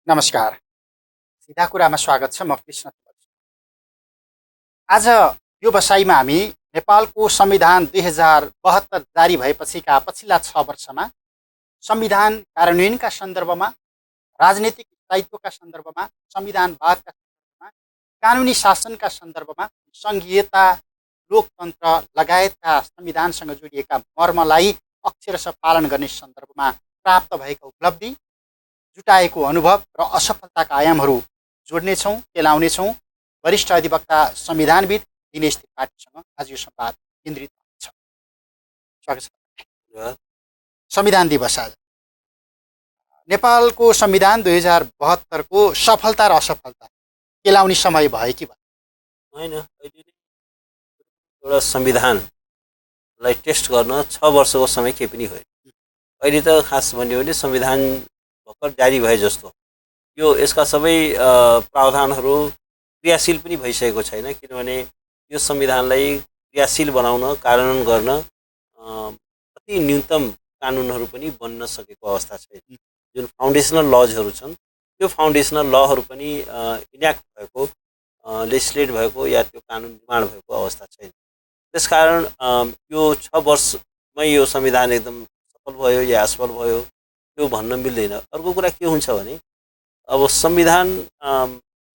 नमस्कार। सिधा कुरामा स्वागत छ। म कृष्ण त्रिपाठी। आज यो बसाइमा हामी नेपालको संविधान 2072 जारी भएपछिका पछिल्ला 6 वर्षमा संविधान कार्यान्वयनका सन्दर्भमा, राजनीतिक स्थायित्वका सन्दर्भमा, संविधानवादका सन्दर्भमा, कानुनी शासनका सन्दर्भमा, सङ्घीयता, लोकतन्त्र लगायतका संविधानसँग जोडिएका मर्मलाई अक्षरशः पालन गर्ने सन्दर्भमा प्राप्त भएका उपलब्धि, जुटाएको अनुभव र असफलताका आयामहरू जोड्नेछौँ, केलाउनेछौँ। वरिष्ठ अधिवक्ता संविधानविद दिनेश त्रिपाठीसँग आज यो संवाद केन्द्रित छ। स्वागत छ। संविधान दिवस आज नेपालको संविधान 2072 को सफलता र असफलता केलाउने समय भयो कि होइन? अहिले एउटा संविधानलाई टेस्ट गर्न 6 वर्षको समय के पनि होइन। अहिले त खास भन्यो भने संविधान भर्खर जारी भए जस्तो यो यसका सबै प्रावधानहरू क्रियाशील पनि भइसकेको छैन, किनभने यो संविधानलाई क्रियाशील बनाउन, कार्यान्वयन गर्न अति न्यूनतम कानुनहरू पनि बन्न सकेको अवस्था छैन। जुन फाउन्डेसनल लजहरू छन् त्यो फाउन्डेसनल लहरू पनि इन्याक्ट भएको, लेजिस्लेट भएको या त्यो कानुन निर्माण भएको अवस्था छैन। त्यसकारण यो 6 वर्षमै यो संविधान एकदम सफल भयो या असफल भयो त्यो भन्न मिल्दैन। अर्को कुरा के हुन्छ भने अब संविधान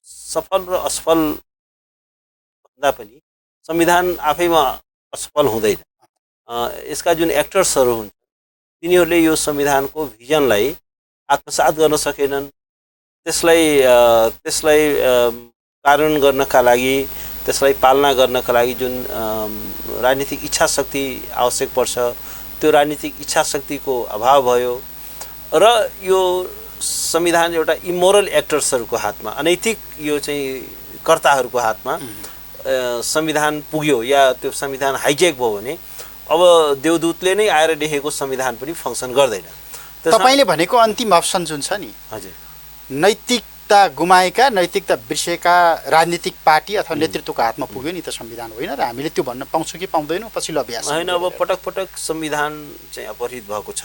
सफल र असफल भन्दा पनि संविधान आफैमा असफल हुँदैन। यसका जुन एक्टर्सहरू हुन्छन् तिनीहरूले यो संविधानको भिजनलाई आत्मसात गर्न सकेनन्, त्यसलाई कार्यान्वयन गर्नका लागि, त्यसलाई पालना गर्नका लागि जुन राजनीतिक इच्छा शक्ति आवश्यक पर्छ त्यो राजनीतिक इच्छा शक्तिको अभाव भयो र यो संविधान एउटा इमोरल एक्टर्सहरूको हातमा, अनैतिक यो चाहिँ कर्ताहरूको हातमा संविधान पुग्यो या त्यो संविधान हाइजेक भयो भने अब देवदूतले नै आएर लेखेको संविधान पनि फङ्सन गर्दैन। तपाईँले भनेको अन्तिम अप्सन जुन छ नि, हजुर, नैतिकता गुमाएका, नैतिकता बिर्सेका राजनीतिक पार्टी अथवा नेतृत्वको हातमा पुग्यो नि त संविधान, होइन र? हामीले त्यो भन्न पाउँछौँ कि पाउँदैनौँ पछिल्लो अभ्यास होइन। अब पटक पटक संविधान चाहिँ अपहरित भएको छ,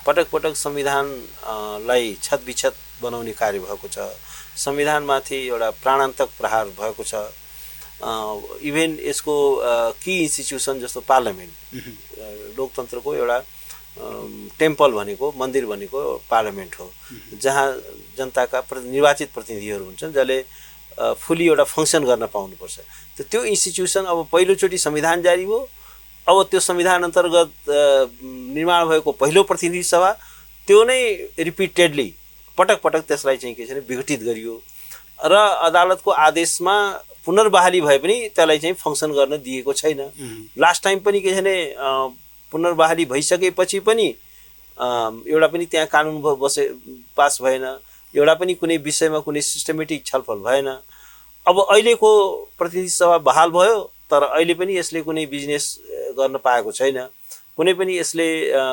पटक पटक संविधानलाई छतबिछत बनाउने कार्य भएको छ, संविधानमाथि एउटा प्राणान्तक प्रहार भएको छ। इभेन यसको की इन्स्टिट्युसन जस्तो पार्लियामेन्ट, लोकतन्त्रको एउटा टेम्पल भनेको, मन्दिर भनेको पार्लियामेन्ट हो, जहाँ जनताका निर्वाचित प्रतिनिधिहरू हुन्छन् जसले फुल्ली एउटा फङ्सन गर्न पाउनुपर्छ। त्यो इन्स्टिट्युसन अब पहिलोचोटि संविधान जारी भयो, अब त्यो संविधान अन्तर्गत निर्माण भएको पहिलो प्रतिनिधि सभा त्यो नै रिपिटेडली पटक पटक त्यसलाई चाहिँ के छ भने विघटित गरियो र अदालतको आदेशमा पुनर्बहाली भए पनि त्यसलाई चाहिँ फङ्सन गर्न दिएको छैन। लास्ट टाइम पनि के छ भने पुनर्बहाली भइसकेपछि पनि एउटा पनि त्यहाँ कानुन पास भएन, एउटा पनि कुनै विषयमा कुनै सिस्टमेटिक छलफल भएन। अब अहिलेको प्रतिनिधि सभा बहाल भयो तर अहिले पनि यसले कुनै बिजनेस गर्न पाएको छैन, कुनै पनि यसले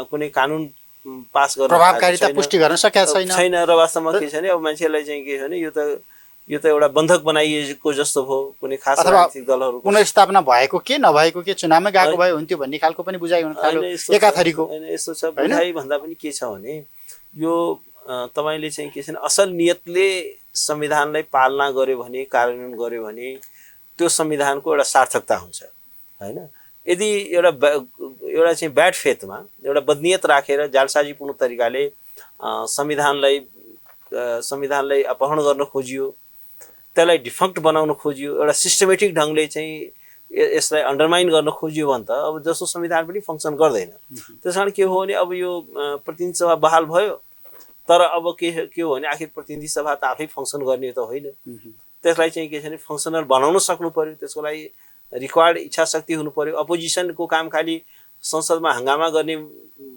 कुनै कानुन पास गर्न प्रभावकारिता पुष्टि गर्न सकेको छैन र वास्तवमा के छ भने अब मान्छेलाई चाहिँ के छ भने यो त एउटा बन्धक बनाइएको जस्तो भयो। कुनै खास राजनीतिक दलहरू पुनर्स्थापना भएको के नभएको के चुनावमै गएको भए हुन्थ्यो भन्ने खालको पनि बुझाइ हुन थाल्यो एकाथरीको। होइन, यस्तो छ बुझाइ भन्दा पनि के छ भने यो तपाईले चाहिँ के छ भने असल नियतले संविधानलाई पालना गर्यो भने, कार्यान्वयन गर्यो भने त्यो संविधानको एउटा सार्थकता हुन्छ, होइन? यदि एउटा चाहिँ ब्याड फेथमा, एउटा बदनियत राखेर जालसाजीपूर्ण तरिकाले संविधानलाई अपहरण गर्न खोजियो, त्यसलाई डिफक्ट बनाउन खोजियो, एउटा सिस्टमेटिक ढङ्गले चाहिँ यसलाई अन्डरमाइन गर्न खोजियो भने त अब जस्तो संविधान पनि फङ्सन गर्दैन। त्यस कारण के हो भने अब यो प्रतिनिधि सभा बहाल भयो तर अब के हो भने आखिर प्रतिनिधि सभा त आफै फङ्सन गर्ने त होइन, त्यसलाई चाहिँ के छ भने फङ्सनल बनाउन सक्नु पर्यो, त्यसको लागि रिक्वायर्ड इच्छा शक्ति हुनु पर्यो। अपोजिसनको काम खालि संसदमा हङ्गामा गर्ने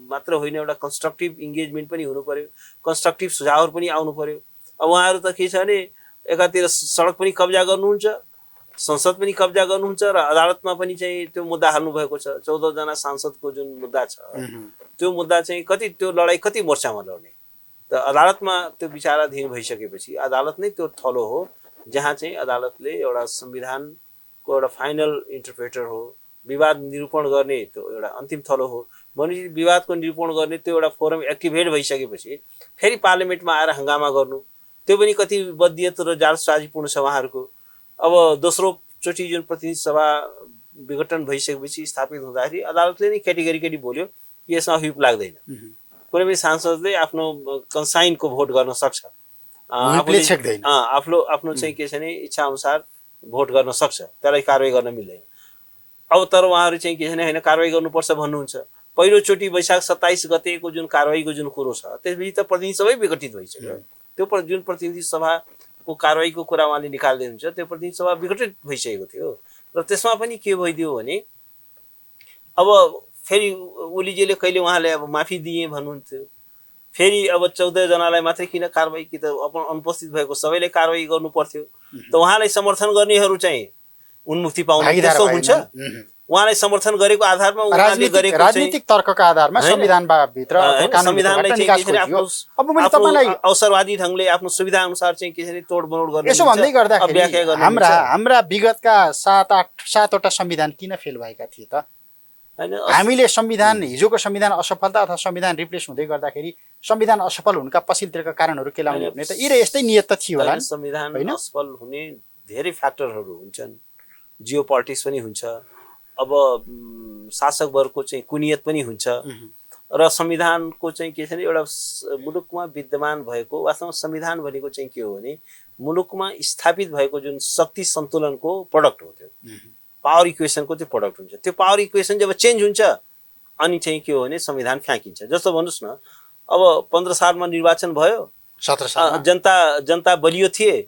मात्र होइन, एउटा कन्स्ट्रक्टिभ इङ्गेजमेन्ट पनि हुनु पर्यो, कन्स्ट्रक्टिभ सुझावहरू पनि आउनु पर्यो। अब उहाँहरू त के छ भने एकातिर सडक पनि कब्जा गर्नुहुन्छ, संसद पनि कब्जा गर्नुहुन्छ र अदालतमा पनि चाहिँ त्यो मुद्दा हाल्नु भएको छ। 14 जना सांसदको जुन मुद्दा छ त्यो मुद्दा चाहिँ त्यो लडाइँ कति मोर्चामा लड्ने? त अदालतमा त्यो विचाराधीन भइसकेपछि अदालत नै त्यो थलो हो जहाँ चाहिँ अदालतले एउटा संविधानको एउटा फाइनल इन्टरप्रेटर हो, विवाद निरूपण गर्ने त्यो एउटा अन्तिम थलो हो। भनेपछि विवादको निरूपण गर्ने त्यो एउटा फोरम एक्टिभेट भइसकेपछि फेरि पार्लियामेन्टमा आएर हंगामा गर्नु, त्यो पनि कति बद्धियत र जालसाजीपूर्ण छ उहाँहरूको। अब दोस्रोचोटि जुन प्रतिनिधि सभा विघटन भइसकेपछि स्थापित हुँदाखेरि अदालतले नै क्याटेगोरिकली बोल्यो कि यसमा व्हिप लाग्दैन। कुनै पनि सांसदले आफ्नो कन्साइनको भोट गर्न सक्छ, आफ्नो चाहिँ के छ भने इच्छा अनुसार भोट गर्न सक्छ, त्यसलाई कारवाही गर्न मिल्दैन। अब तर उहाँहरू चाहिँ के छ भने होइन कारवाही गर्नुपर्छ भन्नुहुन्छ। पहिलोचोटि वैशाख 27 गतेको जुन कारवाहीको जुन कुरो छ त्यसपछि त प्रतिनिधि सबै विघटित भइसक्यो। त्यो जुन प्रतिनिधि सभाको कारवाहीको कुरा उहाँले निकाल्दै हुन्छ त्यो प्रतिनिधि सभा विघटित भइसकेको थियो र त्यसमा पनि के भइदियो भने अब फेरि ओलीजीले कहिले उहाँले अब माफी दिए भन्नुहुन्थ्यो, फेरि अब 14 जनालाई मात्रै किन कारवाही, कि त अनुपस्थित भएको सबैले कारवाही गर्नु पर्थ्यो। त उहाँलाई समर्थन गर्नेहरू चाहिँ उन्मुक्ति पाउने त्यस्तो हुन्छ। उहाँलाई समर्थन गरेको आधारमा उहाँले गरेको राजनीतिक तर्कका आधारमा संविधानभित्र अवसरवादी ढंगले आफ्नो सुविधा अनुसार चाहिँ के छ भने तोडमोड गर्ने। यसो भन्दै गर्दाखेरि हाम्रा विगतका 7-8 संविधान किन फेल भएका थिए त? हामीले संविधान हिजोको संविधान असफलता अथवा संविधान रिप्लेस हुँदै गर्दाखेरि संविधान असफल हुनुका पछिल्लोतिरका कारणहरू के लाउने भने त यी यस्तै नियत त थियो होला। संविधान असफल हुने धेरै फ्याक्टरहरू हुन्छन्, जियो पोलिटिक्स पनि हुन्छ, अब शासक वर्गको चाहिँ कुनियत पनि हुन्छ र संविधानको चाहिँ के छ भने एउटा मुलुकमा विद्यमान भएको वास्तवमा संविधान भनेको चाहिँ के हो भने मुलुकमा स्थापित भएको जुन शक्ति सन्तुलनको प्रोडक्ट हो। त्यो पावर इक्वेसनको त्यो प्रोडक्ट हुन्छ। त्यो पावर इक्वेसन जब चेन्ज हुन्छ अनि चाहिँ के हो भने संविधान फ्याँकिन्छ। जस्तो भन्नुहोस् न, अब 15 सालमा निर्वाचन भयो, 17 सालमा जनता बलियो थिए,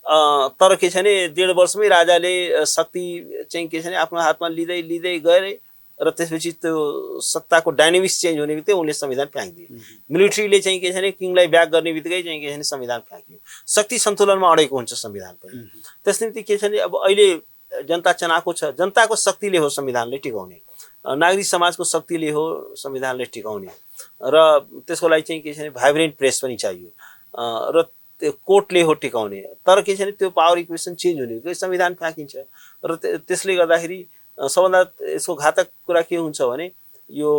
तर के छ भने 1.5 वर्षमै राजाले शक्ति चाहिँ के छ भने आफ्नो हातमा लिँदै गए र त्यसपछि त्यो सत्ताको डाइनामिक्स चेन्ज हुने बित्तिकै उनले संविधान फ्याँकिदिए। मिलिट्रीले चाहिँ के छ भने किङलाई ब्याक गर्ने बित्तिकै चाहिँ के छ भने संविधान फ्याँकियो। शक्ति सन्तुलनमा अडेको हुन्छ संविधान पनि। त्यस निम्ति के छ भने अब अहिले जनता चनाको छ, जनताको शक्तिले हो संविधानले टिकाउने, नागरिक समाजको शक्तिले हो संविधानले टिकाउने र त्यसको लागि चाहिँ के छ भने भाइब्रेन्ट प्रेस पनि चाहियो र त्यो कोर्टले हो टिकाउने। तर के छ भने त्यो पावर इक्वेसन चेन्ज हुने संविधान फ्याँकिन्छ र त्यसले गर्दाखेरि सबभन्दा यसको घातक कुरा के हुन्छ भने यो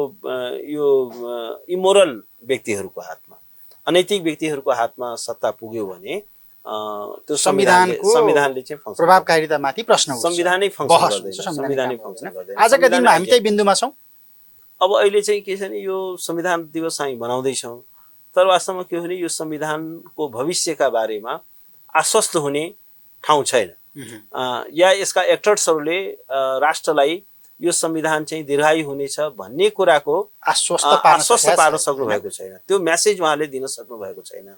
इमोरल व्यक्तिहरूको हातमा, अनैतिक व्यक्तिहरूको हातमा सत्ता पुग्यो भने त्यो संविधानले चाहिँ प्रभावकारितामाथि प्रश्न हुन्छ। संविधानै फङ्सन गर्दैन। आजका दिनमा हामी त्यही बिन्दुमा छौँ। अब अहिले चाहिँ के छ भने यो संविधान दिवस हामी मनाउँदैछौँ, तर वास्तवमा के हो भने यो संविधानको भविष्यका बारेमा आश्वस्त हुने ठाउँ छैन या यसका एक्टर्सहरूले राष्ट्रलाई यो संविधान चाहिँ दीर्घायु हुनेछ भन्ने कुराको आश्वस्त पार्न सक्नु भएको छैन। त्यो मेसेज उहाँले दिन सक्नु भएको छैन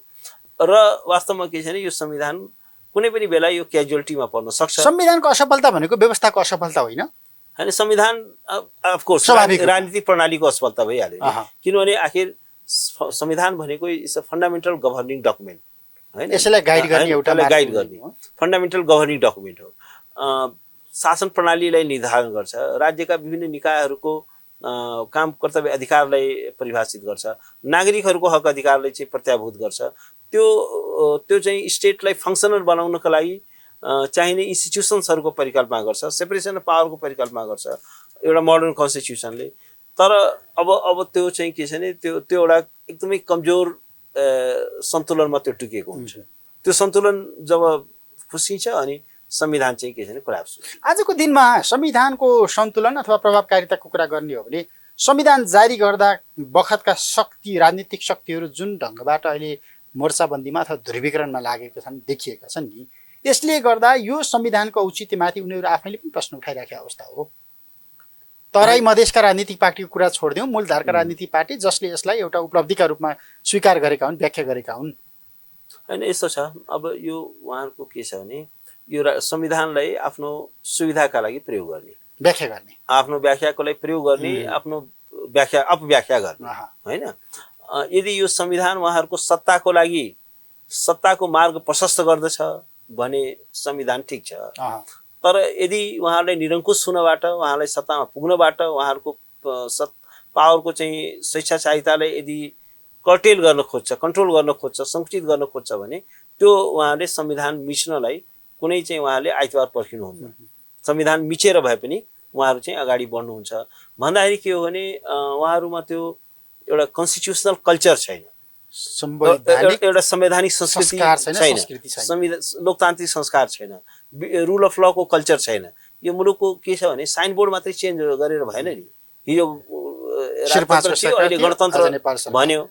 र वास्तवमा के छ भने यो संविधान कुनै पनि बेला यो क्याजुअलिटीमा पर्न सक्छ। संविधानको असफलता भनेको व्यवस्थाको असफलता होइन, हैन? संविधान अफकोर्स राजनीतिक प्रणालीको असफलता भइहाल्यो, किनभने आखिर संविधान भनेको is a fundamental governing document हैन? यसलाई गाइड गर्ने फन्डामेन्टल गभर्निङ डकुमेन्ट हो। शासन प्रणालीलाई निर्धारण गर्छ, राज्यका विभिन्न निकायहरूको काम कर्तव्य अधिकारलाई परिभाषित गर्छ, नागरिकहरूको हक अधिकारलाई चाहिँ प्रत्याभूत गर्छ। त्यो चाहिँ स्टेटलाई फङ्सनल बनाउनका लागि चाहिने इन्स्टिट्युसन्सहरूको परिकल्पना गर्छ, सेपरेसन अफ पावरको परिकल्पना गर्छ एउटा मोडर्न कन्स्टिट्युसनले। तर अब त्यो चाहिँ के छ भने त्यो एउटा एकदमै कमजोर सन्तुलनमा त्यो टिकेको हुन्छ। त्यो सन्तुलन जब फुसिन्छ अनि संविधान चाहिँ के छ भने कोल्याप्स हुन्छ। आजको दिनमा संविधानको सन्तुलन अथवा प्रभावकारिताको कुरा गर्ने हो भने संविधान जारी गर्दा बखतका शक्ति, राजनीतिक शक्तिहरू जुन ढङ्गबाट अहिले मोर्चाबन्दीमा अथवा ध्रुवीकरणमा लागेका छन्, देखिएका छन् नि, यसले गर्दा यो संविधानको औचित्यमाथि उनीहरू आफैले पनि प्रश्न उठाइराखेको अवस्था हो। तराई मधेसका राजनीतिक पार्टीको कुरा छोडिदिउँ, मूलधारका राजनीतिक पार्टी जसले यसलाई एउटा उपलब्धिका रूपमा स्वीकार गरेका हुन्, व्याख्या गरेका हुन्। होइन, यस्तो छ, अब यो उहाँहरूको के छ भने यो संविधानलाई आफ्नो सुविधाका लागि प्रयोग गर्ने, व्याख्या गर्ने, आफ्नो व्याख्याको लागि प्रयोग गर्ने, आफ्नो व्याख्या अपव्याख्या गर्ने होइन। यदि यो संविधान उहाँहरूको सत्ताको लागि सत्ताको मार्ग प्रशस्त गर्दछ भने संविधान ठिक छ। तर यदि उहाँहरूलाई निरङ्कुश हुनबाट, उहाँलाई सत्तामा पुग्नबाट, उहाँहरूको पावरको चाहिँ स्वेच्छाचारितालाई यदि कर्टेल गर्न खोज्छ, कन्ट्रोल गर्न खोज्छ, सङ्कुचित गर्न खोज्छ भने त्यो उहाँले संविधान मिच्नलाई कुनै चाहिँ उहाँले आइतबार पर्खिनुहुन्न। संविधान मिचेर भए पनि उहाँहरू चाहिँ अगाडि बढ्नुहुन्छ भन्दाखेरि के हो भने उहाँहरूमा त्यो एउटा कन्स्टिट्युसनल कल्चर छैन। संवैधानिक एउटा संवैधानिक संस्कृति संस्कार छैन, छैन, संस्कृति छैन। लोकतान्त्रिक संस्कार छैन, रुल अफ लको कल्चर छैन। यो मुलुकको के छ भने साइनबोर्ड मात्रै चेन्ज गरेर भएन नि। हिजो राजतन्त्र थियो, अहिले गणतन्त्र भन्यो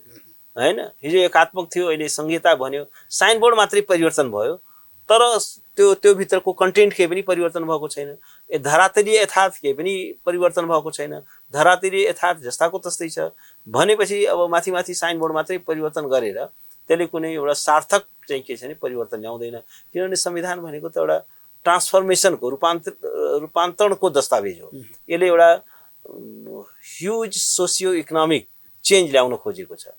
होइन, हिजो एकात्मक थियो, अहिले संहिता भन्यो, साइनबोर्ड मात्रै परिवर्तन भयो, तर त्यो भित्रको कन्टेन्ट केही पनि परिवर्तन भएको छैन। धरातलीय यथार्थ केही पनि परिवर्तन भएको छैन, धरातलीय यथार्थ जस्ताको तस्तै छ भनेपछि अब माथि माथि साइनबोर्ड मात्रै परिवर्तन गरेर त्यसले कुनै एउटा सार्थक चाहिँ के छ भने परिवर्तन ल्याउँदैन। किनभने संविधान भनेको त एउटा ट्रान्सफर्मेसनको रूपान्तरणको दस्तावेज हो। यसले एउटा ह्युज सोसियो इकोनोमिक चेन्ज ल्याउन खोजेको छ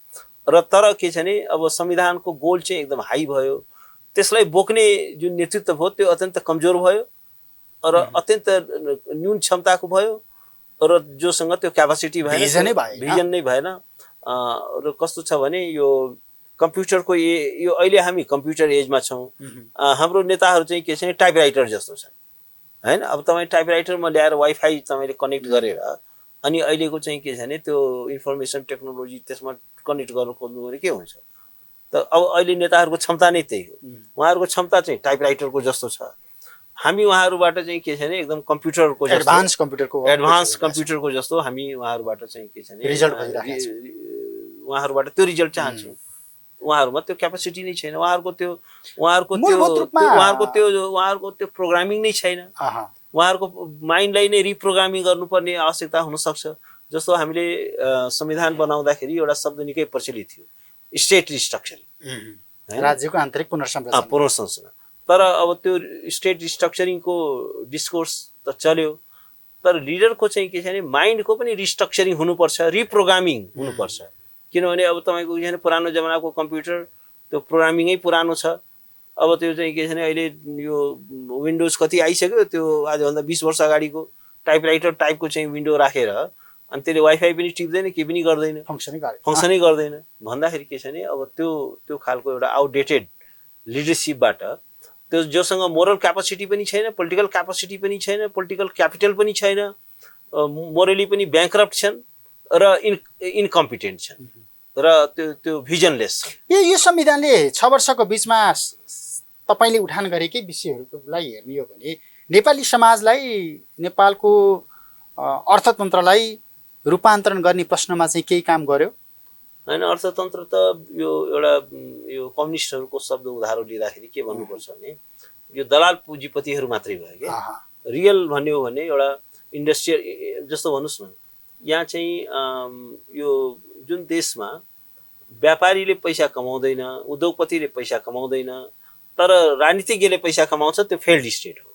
र तर के छ भने अब संविधानको गोल चाहिँ एकदम हाई भयो, त्यसलाई बोक्ने जुन नेतृत्व भयो त्यो अत्यन्त कमजोर भयो र अत्यन्त न्यून क्षमताको भयो र जोसँग त्यो क्यापासिटी भएन, भिजन नै भएन। र कस्तो छ भने यो कम्प्युटरको यो अहिले हामी कम्प्युटर एजमा छौँ। हाम्रो नेताहरू चाहिँ के छ भने टाइपराइटर जस्तो छन् होइन। अब तपाईँ टाइपराइटरमा ल्याएर वाइफाई तपाईँले कनेक्ट गरेर अनि अहिलेको चाहिँ के छ भने त्यो इन्फर्मेसन टेक्नोलोजी त्यसमा कनेक्ट गर्न खोज्नु भने के हुन्छ त। अब अहिले नेताहरूको क्षमता नै त्यही हो, उहाँहरूको क्षमता चाहिँ टाइपराइटरको जस्तो छ। हामी उहाँहरूबाट चाहिँ के छ भने एकदम कम्प्युटरको एडभान्स कम्प्युटरको जस्तो हामी उहाँहरूबाट चाहिँ के छ भने उहाँहरूबाट त्यो रिजल्ट चाहन्छौँ। उहाँहरूमा त्यो क्यापासिटी नै छैन, उहाँहरूको त्यो प्रोग्रामिङ नै छैन, उहाँहरूको माइन्डलाई नै रिप्रोग्रामिङ गर्नुपर्ने आवश्यकता हुनसक्छ। जस्तो हामीले संविधान बनाउँदाखेरि एउटा शब्द निकै प्रचलित थियो, स्टेट रिस्ट्रक्चरिङ, राज्यको आन्तरिक पुनर्संरचना। तर अब त्यो स्टेट रिस्ट्रक्चरिङको डिस्कोर्स त चल्यो, तर लिडरको चाहिँ के छ भने माइन्डको पनि रिस्ट्रक्चरिङ हुनुपर्छ, रिप्रोग्रामिङ हुनुपर्छ। किनभने अब तपाईँको के छ भने पुरानो जमानाको कम्प्युटर त्यो प्रोग्रामिङै पुरानो छ। अब त्यो चाहिँ के छ भने अहिले यो विन्डोज कति आइसक्यो, त्यो आजभन्दा 20 वर्ष अगाडिको टाइपराइटर टाइपको चाहिँ विन्डो राखेर अनि त्यसले वाइफाई पनि टिप्दैन, केही पनि गर्दैन, फङ्सनै गर्दैन भन्दाखेरि के छ भने अब त्यो खालको एउटा आउटडेटेड लिडरसिपबाट त्यो जोसँग मोरल क्यापासिटी पनि छैन, पोलिटिकल क्यापासिटी पनि छैन, पोलिटिकल क्यापिटल पनि छैन, मोरली पनि ब्याङ्क्रप्ट छन् र इनकम्पिटेन्ट छन् र त्यो भिजनलेस छ। यो संविधानले 6 वर्षको बिचमा तपाईँले उठान गरेकै विषयहरूलाई हेर्ने हो भने नेपाली समाजलाई, नेपालको अर्थतन्त्रलाई रूपान्तरण गर्ने प्रश्नमा चाहिँ केही काम गर्यो होइन। अर्थतन्त्र त यो एउटा यो कम्युनिस्टहरूको शब्द उधारो लिँदाखेरि के भन्नुपर्छ भने यो दलाल पुँजीपतिहरू मात्रै भयो क्या। रियल भन्ने हो भने एउटा इन्डस्ट्रियल जस्तो भन्नुहोस् न, यहाँ चाहिँ यो जुन देशमा व्यापारीले पैसा कमाउँदैन, उद्योगपतिले पैसा कमाउँदैन, तर राजनीतिज्ञले पैसा कमाउँछ, त्यो फेल्ड स्टेट हो।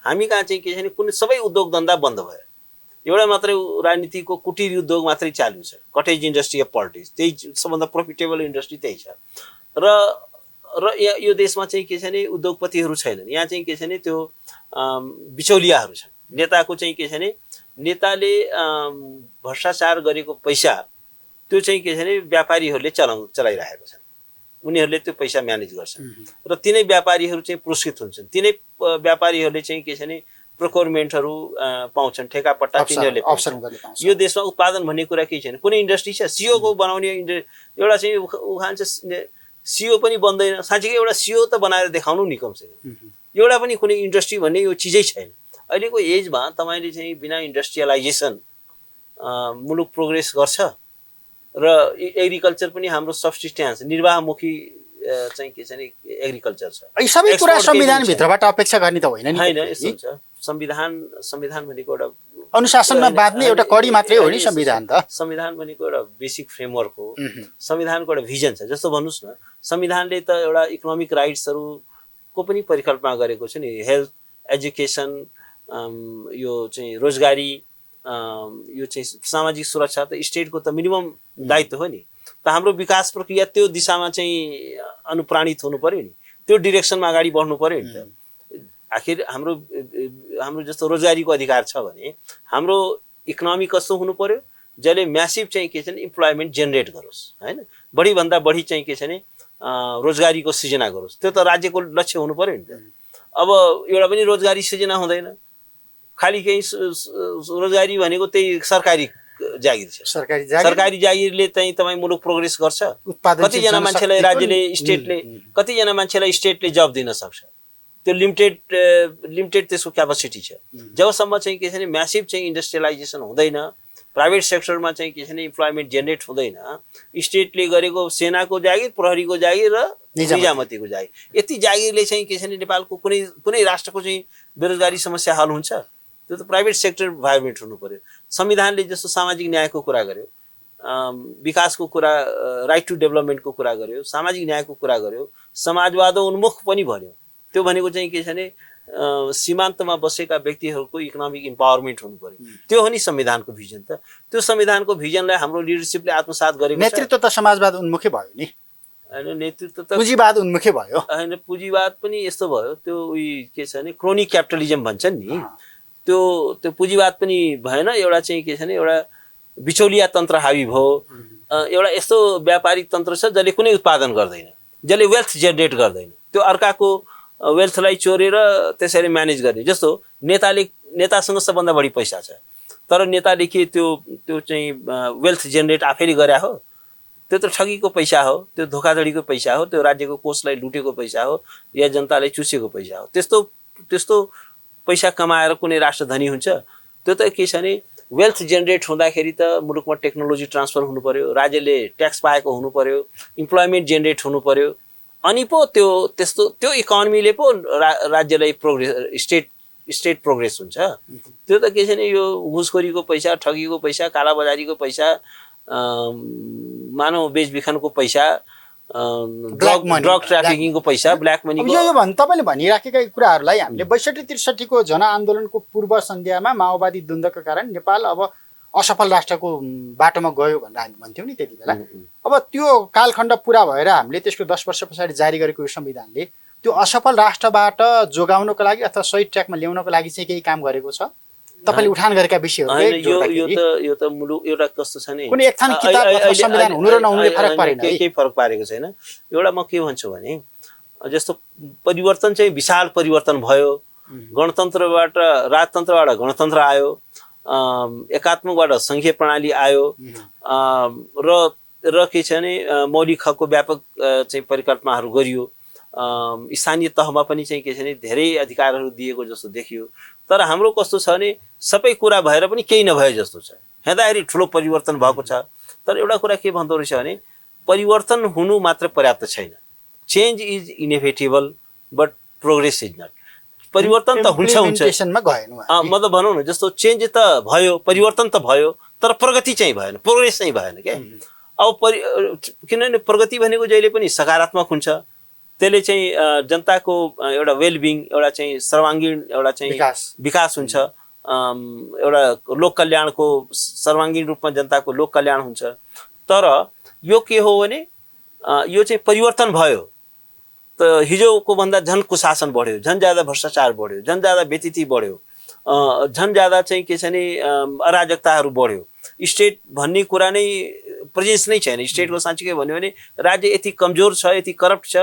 हामी कहाँ चाहिँ के छ भने कुनै सबै उद्योग धन्दा बन्द भयो, एउटा मात्रै राजनीतिको कुटीर उद्योग मात्रै चालु छ, कटेज इन्डस्ट्री अफ पोलिटिक्स, त्यही सबभन्दा प्रोफिटेबल इन्डस्ट्री त्यही छ। र यो देशमा चाहिँ के छ भने उद्योगपतिहरू छैनन्, यहाँ चाहिँ के छ भने त्यो बिचौलियाहरू छन्। नेताको चाहिँ के छ भने नेताले भ्रष्टाचार गरेको पैसा त्यो चाहिँ के छ भने व्यापारीहरूले चलाइरहेको छ, उनीहरूले त्यो पैसा म्यानेज गर्छन् र तिनै व्यापारीहरू चाहिँ पुरस्कृत हुन्छन्, तिनै व्यापारीहरूले चाहिँ के छ भने प्रोक्योरमेन्टहरू पाउँछन्, ठेकापट्टा तिनीहरूले पाउँछन्। यो देशमा उत्पादन भन्ने कुरा केही छैन। कुनै इन्डस्ट्री छ सिओको बनाउने एउटा चाहिँ उखान्छ सिओ पनि बन्दैन, साँच्चीकै एउटा सिओ त बनाएर देखाउनु नि कमसेकम, एउटा पनि कुनै इन्डस्ट्री भन्ने यो चिजै छैन। अहिलेको एजमा तपाईँले चाहिँ बिना इन्डस्ट्रियलाइजेसन मुलुक प्रोग्रेस गर्छ र एग्रिकल्चर पनि हाम्रो सब्सिस्टेन्स निर्वाहमुखी चाहिँ के छ भने एग्रिकल्चर छ। सबै कुरा संविधानभित्रबाट अपेक्षा गर्ने त होइन नि। होइन, यस्तो हुन्छ, संविधान भनेको एउटा अनुशासनमा बाँध्ने एउटा कडी मात्रै हो नि संविधान त। संविधान भनेको एउटा बेसिक फ्रेमवर्क हो, संविधानको एउटा भिजन छ। जस्तो भन्नुहोस् न, संविधानले त एउटा इकोनोमिक राइट्सहरूको पनि परिकल्पना गरेको छ नि, हेल्थ, एजुकेसन, यो चाहिँ रोजगारी, यो चाहिँ सामाजिक सुरक्षा त स्टेटको त मिनिमम दायित्व हो नि। त हाम्रो विकास प्रक्रिया त्यो दिशामा चाहिँ अनुप्राणित हुनु पर्यो नि, त्यो डिरेक्सनमा अगाडि बढ्नु पर्यो नि त। आखिर हाम्रो जस्तो रोजगारीको अधिकार छ भने हाम्रो इकोनोमी कस्तो हुनु पर्यो, जसले म्यासिभ चाहिँ के छ भने इम्प्लोइमेन्ट जेनेरेट गरोस् होइन, बढीभन्दा बढी चाहिँ के छ भने रोजगारीको सृजना गरोस्, त्यो त राज्यको लक्ष्य हुनु पर्यो नि त। अब एउटा पनि रोजगारी सृजना हुँदैन, खालि केही रोजगारी भनेको त्यही सरकारी जागिर छ। सरकारी जागिरले चाहिँ तपाईँ मुलुक प्रोग्रेस गर्छ? कतिजना मान्छेलाई राज्यले कतिजना मान्छेलाई स्टेटले जब दिन सक्छ? त्यो लिमिटेड त्यसको क्यापासिटी छ। जबसम्म चाहिँ के छ भने म्यासिभ चाहिँ इन्डस्ट्रियलाइजेसन हुँदैन, प्राइभेट सेक्टरमा चाहिँ के छ भने इम्प्लोइमेन्ट जेनेरेट हुँदैन, स्टेटले गरेको सेनाको जागिर, प्रहरीको जागिर र निजामतीको जागिर, यति जागिरले चाहिँ के छ भने नेपालको कुनै राष्ट्रको चाहिँ बेरोजगारी समस्या हल हुन्छ? त्यो त प्राइभेट सेक्टर इन्भाइरोमेन्ट हुनु पर्यो। संविधानले जस्तो सामाजिक न्यायको कुरा गर्यो, विकासको कुरा, राइट टु डेभलपमेन्टको कुरा गर्यो, सामाजिक न्यायको कुरा गर्यो, समाजवाद उन्मुख पनि भन्यो। त्यो भनेको चाहिँ के छ भने सीमान्तमा बसेका व्यक्तिहरूको इकोनोमिक इम्पावरमेन्ट हुनु पर्यो। त्यो हो नि संविधानको भिजन। त त्यो संविधानको भिजनलाई हाम्रो लिडरसिपले आत्मसात गरेको छ। नेतृत्व त समाजवाद उन्मुखै भयो नि, होइन? नेतृत्व त पुँजीवाद उन्मुखै भयो। होइन, पुँजीवाद पनि यस्तो भयो, त्यो के छ भने क्रोनिक क्यापिटलिजम भन्छन् नि, त्यो पुँजीवाद पनि भएन। एउटा चाहिँ के छ भने एउटा बिचौलिया तन्त्र हावी भयो, एउटा यस्तो व्यापारिक तन्त्र छ जसले कुनै उत्पादन गर्दैन, जसले वेल्थ जेनेरेट गर्दैन, त्यो अर्काको वेल्थलाई चोरेर त्यसरी म्यानेज गर्ने। जस्तो नेतासँग सबभन्दा बढी पैसा छ, तर नेताले के त्यो चाहिँ वेल्थ जेनेरेट आफैले गरे हो? त्यो त ठगीको पैसा हो, त्यो धोखाधडीको पैसा हो, त्यो राज्यको कोषलाई लुटेको पैसा हो या जनताले चुसेको पैसा हो। त्यस्तो पैसा कमाएर कुनै राष्ट्र धनी हुन्छ? त्यो त के छ भने वेल्थ जेनेरेट हुँदाखेरि त मुलुकमा टेक्नोलोजी ट्रान्सफर हुनु पर्यो, राज्यले ट्याक्स पाएको हुनु पर्यो, इम्प्लोइमेन्ट जेनेरेट हुनु पर्यो, अनि पो त्यो इकोनोमीले पो राज्यलाई स्टेट प्रोग्रेस हुन्छ। त्यो त के छ भने यो घुसखोरीको पैसा, ठगीको पैसा, कालाबजारीको पैसा, मानव बेचबिखनको पैसा, ड्रग ट्राफिकिङको पैसा, ब्ल्याक मनी। यो तपाईँले भनिराखेका कुराहरूलाई हामीले 62-63 को जनआन्दोलनको पूर्व सन्ध्यामा माओवादी द्वन्द्वका कारण नेपाल अब असफल राष्ट्रको बाटोमा गयो भनेर हामी भन्थ्यौँ नि त्यति बेला। अब त्यो कालखण्ड पुरा भएर हामीले त्यसको 10 वर्ष पछाडि जारी गरेको यो संविधानले त्यो असफल राष्ट्रबाट जोगाउनको लागि अथवा सही ट्र्याकमा ल्याउनको लागि चाहिँ केही काम गरेको छ? तपाईँले उठान गरेका विषयहरू यो त मुलुक एउटा कस्तो छ नि, कुनै एक थान किताब अथवा संविधान हुनु र नहुनुले फरक पारेन। केही फरक पारेको छैन। एउटा म के भन्छु भने जस्तो परिवर्तन चाहिँ विशाल परिवर्तन भयो, गणतन्त्रबाट राजतन्त्रबाट गणतन्त्र आयो, एकात्मकबाट सङ्घीय प्रणाली आयो, र के छ भने मौलिक हकको व्यापक चाहिँ परिकल्पनाहरू गरियो, स्थानीय तहमा पनि चाहिँ के छ भने धेरै अधिकारहरू दिएको जस्तो देखियो। तर हाम्रो कस्तो छ भने सबै कुरा भएर पनि केही नभए जस्तो छ, हेर्दाखेरि ठुलो परिवर्तन भएको छ। तर एउटा कुरा के भन्दो रहेछ भने परिवर्तन हुनु मात्र पर्याप्त छैन। Change is inevitable but progress is not. परिवर्तन त हुन्छ, मतलब भनौँ न जस्तो चेन्ज त भयो, परिवर्तन त भयो, तर प्रगति चाहिँ भएन, प्रोग्रेस चाहिँ भएन क्या। अब किनभने प्रगति भनेको जहिले पनि सकारात्मक हुन्छ, त्यसले चाहिँ जनताको एउटा वेलबिङ, एउटा चाहिँ सर्वाङ्गीण एउटा चाहिँ विकास हुन्छ, एउटा लोक कल्याणको सर्वाङ्गीण रूपमा जनताको लोक कल्याण हुन्छ। तर यो के हो भने यो चाहिँ परिवर्तन भयो त हिजोको भन्दा झन् कुशासन बढ्यो, झन् ज्यादा भ्रष्टाचार बढ्यो, झन् ज्यादा व्यतिथि बढ्यो, झन् ज्यादा चाहिँ के छ भने अराजकताहरू बढ्यो। स्टेट भन्ने कुरा नै प्रेजेन्स नै छैन। स्टेटको साँच्चीकै भन्यो भने राज्य यति कमजोर छ, यति करप्ट छ